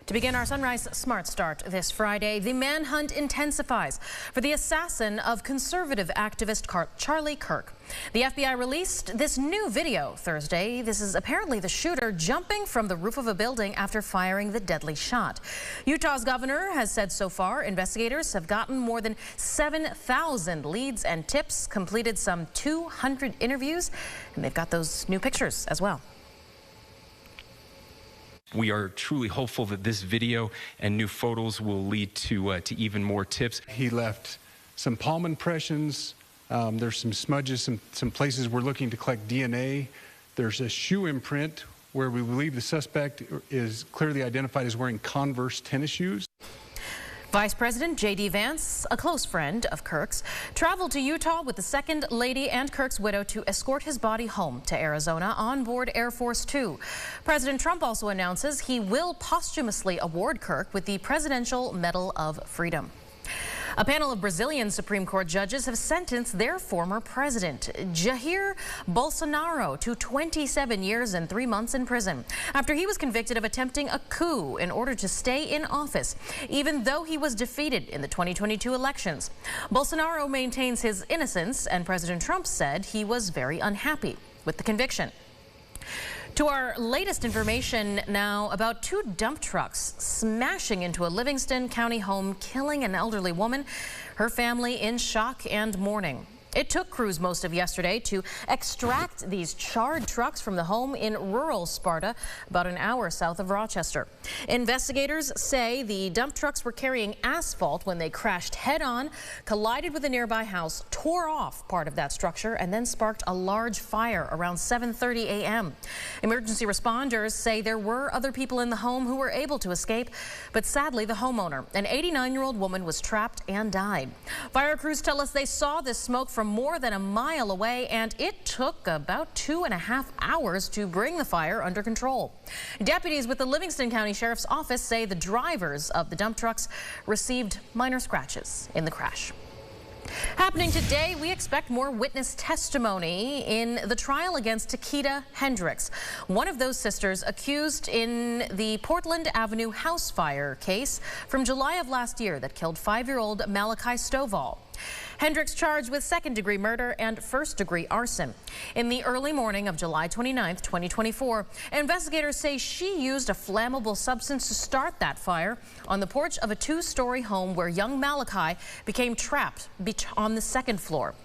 To begin our Sunrise Smart Start this Friday, the manhunt intensifies for the assassin of conservative activist Charlie Kirk. The FBI released this new video Thursday. This is apparently the shooter jumping from the roof of a building after firing the deadly shot. Utah's governor has said so far investigators have gotten more than 7,000 leads and tips, completed some 200 interviews, and they've got those new pictures as well. We are truly hopeful that this video and new photos will lead to even more tips. He left some palm impressions. There's some smudges, some places we're looking to collect DNA. There's a shoe imprint where we believe the suspect is clearly identified as wearing Converse tennis shoes. Vice President J.D. Vance, a close friend of Kirk's, traveled to Utah with the second lady and Kirk's widow to escort his body home to Arizona on board Air Force Two. President Trump also announces he will posthumously award Kirk with the Presidential Medal of Freedom. A panel of Brazilian Supreme Court judges have sentenced their former president, Jair Bolsonaro, to 27 years and 3 months in prison after he was convicted of attempting a coup in order to stay in office, even though he was defeated in the 2022 elections. Bolsonaro maintains his innocence, and President Trump said he was very unhappy with the conviction. To our latest information now about two dump trucks smashing into a Livingston County home, killing an elderly woman, her family in shock and mourning. It took crews most of yesterday to extract these charred trucks from the home in rural Sparta, about an hour south of Rochester. Investigators say the dump trucks were carrying asphalt when they crashed head-on, collided with a nearby house, tore off part of that structure, and then sparked a large fire around 7:30 a.m. Emergency responders say there were other people in the home who were able to escape, but sadly the homeowner, an 89-year-old woman, was trapped and died. Fire crews tell us they saw this smoke from more than a mile away, and it took about 2.5 hours to bring the fire under control. Deputies with the Livingston County Sheriff's Office say the drivers of the dump trucks received minor scratches in the crash. Happening today, we expect more witness testimony in the trial against Takeda Hendrix, one of those sisters accused in the Portland Avenue house fire case from July of last year that killed 5-year-old Malachi Stovall. Hendrix charged with second-degree murder and first-degree arson. In the early morning of July 29, 2024, investigators say she used a flammable substance to start that fire on the porch of a 2-story home where young Malachi became trapped on the second floor.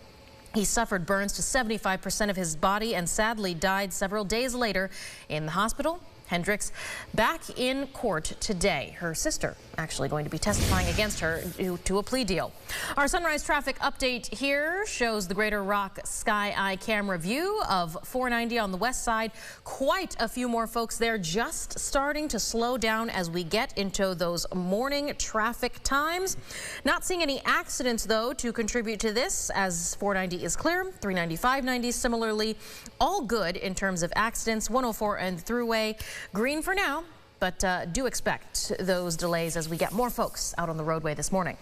He suffered burns to 75% of his body and sadly died several days later in the hospital. Hendrix back in court today. Her sister actually going to be testifying against her due to a plea deal. Our Sunrise traffic update here shows the Greater Rock Sky Eye camera view of 490 on the west side. Quite a few more folks there, just starting to slow down as we get into those morning traffic times. Not seeing any accidents though to contribute to this, as 490 is clear. 390, 590 similarly all good in terms of accidents. 104 and Thruway green for now, but do expect those delays as we get more folks out on the roadway this morning.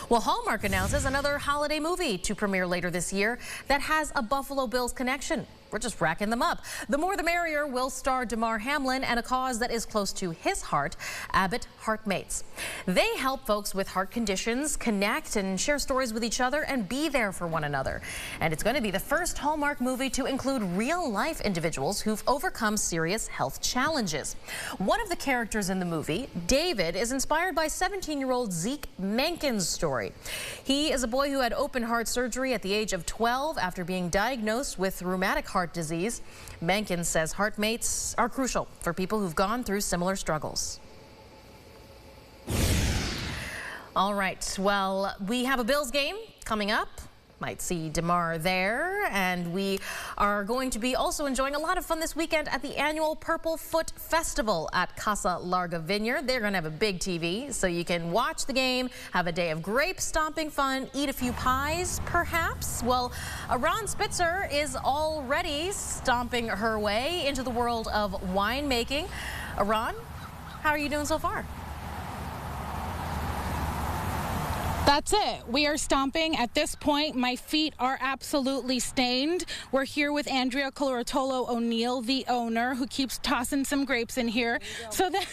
Well, Hallmark announces another holiday movie to premiere later this year that has a Buffalo Bills connection. We're just racking them up. The More the Merrier will star Damar Hamlin and a cause that is close to his heart, Abbott Heartmates. They help folks with heart conditions connect and share stories with each other and be there for one another. And it's going to be the first Hallmark movie to include real-life individuals who've overcome serious health challenges. One of the characters in the movie, David, is inspired by 17-year-old Zeke Menken's story. He is a boy who had open heart surgery at the age of 12 after being diagnosed with rheumatic heart disease. Menken says heartmates are crucial for people who've gone through similar struggles. All right, well, we have a Bills game coming up. Might see Damar there, and we are going to be also enjoying a lot of fun this weekend at the annual Purple Foot Festival at Casa Larga Vineyard. They're going to have a big TV, so you can watch the game, have a day of grape stomping fun, eat a few pies, perhaps. Well, Ron Spitzer is already stomping her way into the world of winemaking. Ron, how are you doing so far? That's it. We are stomping. At this point, my feet are absolutely stained. We're here with Andrea Coloratolo O'Neill, the owner, who keeps tossing some grapes in here. So that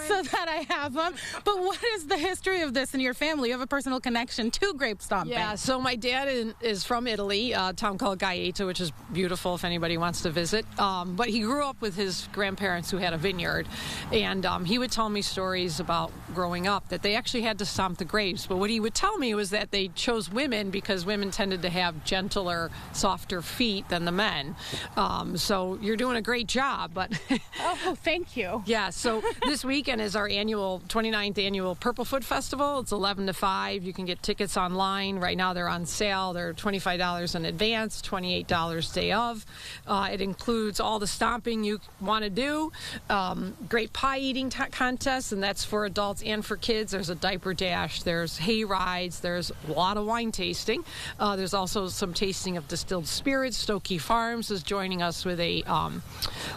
so that I have them. But what is the history of this in your family? You have a personal connection to grape stomping. Yeah, so my dad is from Italy, a town called Gaeta, which is beautiful if anybody wants to visit. But he grew up with his grandparents who had a vineyard, and he would tell me stories about growing up that they actually had to stomp the grapes. But what he would tell me was that they chose women because women tended to have gentler, softer feet than the men. So you're doing a great job. But oh, thank you. Yeah, so this weekend is our 29th annual Purple Foot Festival. It's 11 to 5. You can get tickets online. Right now they're on sale. They're $25 in advance, $28 day of. It includes all the stomping you want to do, great pie eating contests, and that's for adults and for kids. There's a diaper dash. There's hay rides. There's a lot of wine tasting. There's also some tasting of distilled spirits. Stokey Farms is joining us with a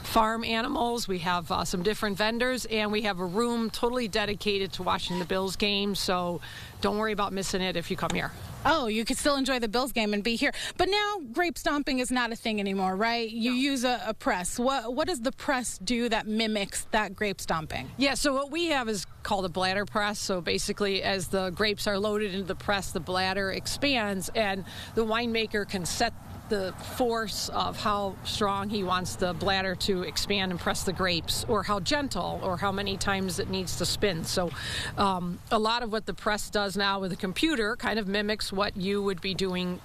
farm animals. We have some different vendors, and we have a room totally dedicated to watching the Bills game, so don't worry about missing it if you come here. Oh, you could still enjoy the Bills game and be here. But now grape stomping is not a thing anymore, right? You use a press. What does the press do that mimics that grape stomping? Yeah, so what we have is called a bladder press. So basically, as the grapes are loaded into the press, the bladder expands, and the winemaker can set the force of how strong he wants the bladder to expand and press the grapes, or how gentle, or how many times it needs to spin. So a lot of what the press does now with a computer kind of mimics what you would be doing,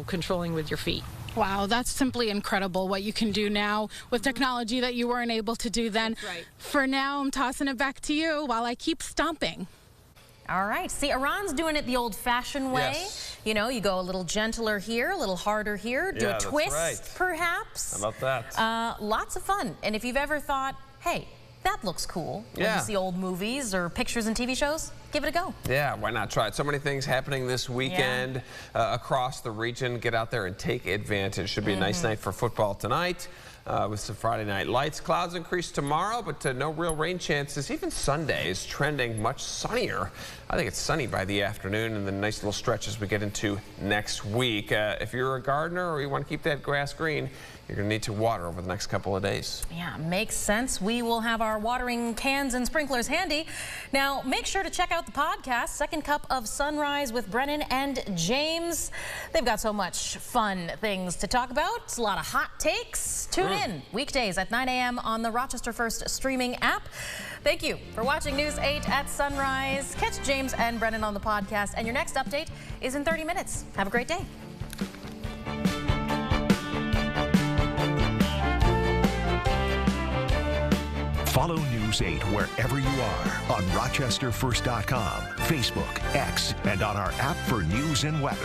controlling with your feet. Wow, that's simply incredible what you can do now with technology that you weren't able to do then. That's right. For now, I'm tossing it back to you while I keep stomping. All right. See, Iran's doing it the old-fashioned way. Yes. You go a little gentler here, a little harder here, do a twist, perhaps. How about that? Lots of fun. And if you've ever thought, hey, that looks cool, when you see old movies or pictures and TV shows, give it a go. Yeah, why not try it? So many things happening this weekend across the region. Get out there and take advantage. Should be a nice night for football tonight. With some Friday night lights. Clouds increase tomorrow, but no real rain chances. Even Sunday is trending much sunnier. I think it's sunny by the afternoon, and then nice little stretch as we get into next week. If you're a gardener or you want to keep that grass green, you're going to need to water over the next couple of days. Yeah, makes sense. We will have our watering cans and sprinklers handy. Now, make sure to check out the podcast, Second Cup of Sunrise with Brennan and James. They've got so much fun things to talk about. A lot of hot takes. Tune in weekdays at 9 a.m. on the Rochester First streaming app. Thank you for watching News 8 at Sunrise. Catch James and Brennan on the podcast, and your next update is in 30 minutes. Have a great day. Follow News 8 wherever you are on RochesterFirst.com, Facebook, X, and on our app for news and weather.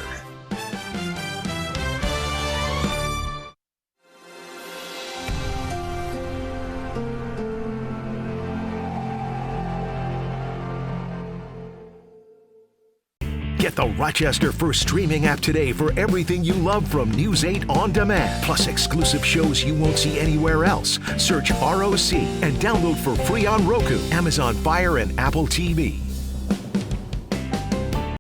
Get the Rochester First streaming app today for everything you love from News 8 On Demand, plus exclusive shows you won't see anywhere else. Search ROC and download for free on Roku, Amazon Fire, and Apple TV.